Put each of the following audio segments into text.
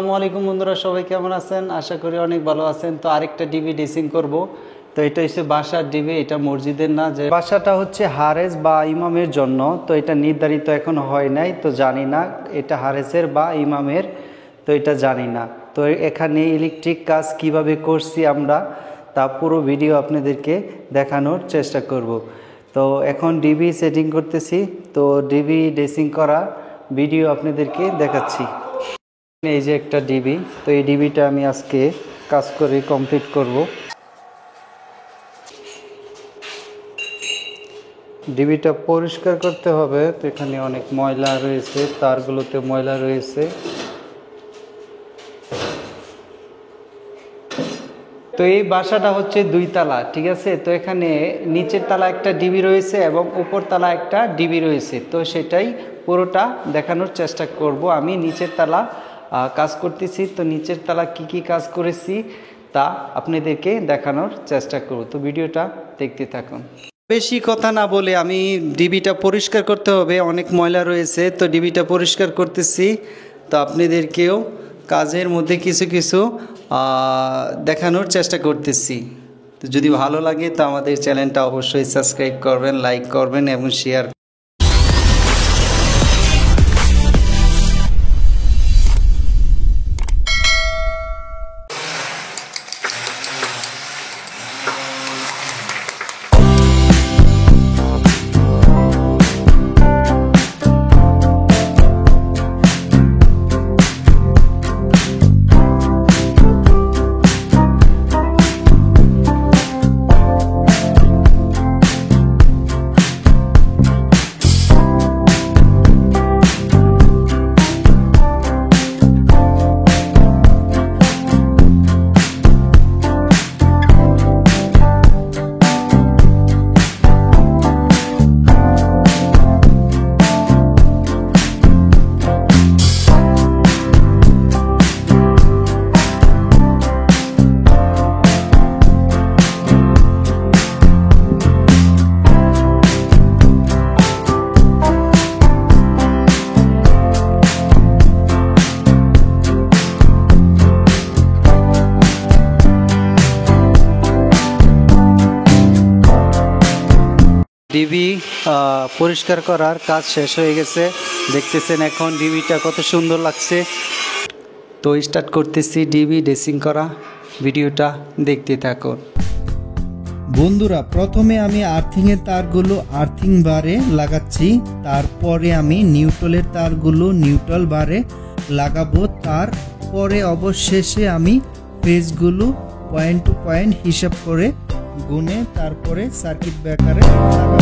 আসসালামু আলাইকুম বন্ধুরা, সবাই কেমন আছেন? আশা করি অনেক ভালো আছেন। তো আরেকটা ডিবি ড্রেসিং করব। তো এটা হচ্ছে বাসার ডিবি, এটা মসজিদের না। যে বাসাটা হচ্ছে হারেস বা ইমামের জন্য, তো এটা নির্ধারিত এখনো হয় নাই, তো জানি না এটা হারেসের বা ইমামের, তো এটা জানি না। তো এখানে ইলেকট্রিক কাজ কিভাবে করছি আমরা, তা পুরো ভিডিও আপনাদেরকে দেখানোর চেষ্টা করব। তো এখন ডিবি সেটিং করতেছি, তো ডিবি ড্রেসিং করা ভিডিও আপনাদেরকে দেখাচ্ছি। এই যে একটা ডিবি, তো এই ডিবিটা আমি আজকে কাজ করে কমপ্লিট করব। ডিবিটা পরিষ্কার করতে হবে, তো এখানে অনেক ময়লা রয়েছে, তারগুলোতে ময়লা রয়েছে। তো এই বাসাটা হচ্ছে 2 তলা, ঠিক আছে। তো এখানে নিচের তলা একটা ডিবি রয়েছে এবং উপর তলা একটা ডিবি রয়েছে, তো সেটাই পুরোটা দেখানোর চেষ্টা করব। আমি নিচের তলা কাজ করতেছি, তো নিচের তলা কি কাজ করেছি তা আপনাদেরকে দেখানোর চেষ্টা করব। তো ভিডিওটা দেখতে থাকুন। বেশি কথা না বলে আমি ডিবিটা পরিষ্কার করতে হবে, অনেক ময়লা রয়েছে, তো ডিবিটা পরিষ্কার করতেছি। তো আপনাদেরকেও কাজের মধ্যে কিছু কিছু দেখানোর চেষ্টা করতেছি। তো যদি ভালো লাগে তো আমাদের চ্যানেলটা অবশ্যই সাবস্ক্রাইব করবেন, লাইক করবেন এবং শেয়ার। ডিবি পরিষ্কার করার কাজ শেষ হয়ে গেছে, দেখতেছেন এখন ডিবিটা কত সুন্দর লাগছে। তো স্টার্ট করতেছি ডিবি ড্রেসিং করা, ভিডিওটা দেখতে থাকুন। বন্ধুরা, প্রথমে আমি আর্থিংয়ের তারগুলো আর্থিং বারে লাগাচ্ছি, তারপরে আমি নিউট্রালের তারগুলো নিউট্রাল বারে লাগাবো, তারপরে অবশেষে আমি ফেজগুলো পয়েন্ট টু পয়েন্ট হিসাব করে গুনে তারপরে সার্কিট ব্রেকারে লাগাবো।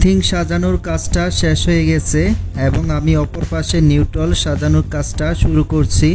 আর্থিং সাজানোর কাজটা শেষ হয়ে গেছে এবং আমি অপর পাশে নিউট্রাল সাজানোর কাজটা শুরু করছি।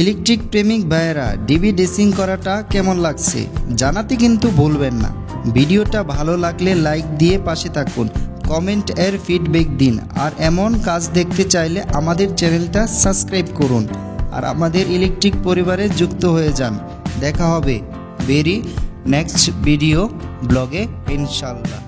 ইলেকট্রিক প্রেমিক ভাইয়েরা ডিবি ড্রেসিং করাটা কেমন লাগছে জানাতে কিন্তু ভুলবেন না। ভিডিওটা ভালো লাগলে লাইক দিয়ে পাশে থাকুন, কমেন্ট এর ফিডব্যাক দিন, আর এমন কাজ দেখতে চাইলে আমাদের চ্যানেলটা সাবস্ক্রাইব করুন আর আমাদের ইলেকট্রিক পরিবারে যুক্ত হয়ে যান। দেখা হবে ভেরি নেক্সট ভিডিও ব্লগে ইনশাল্লাহ।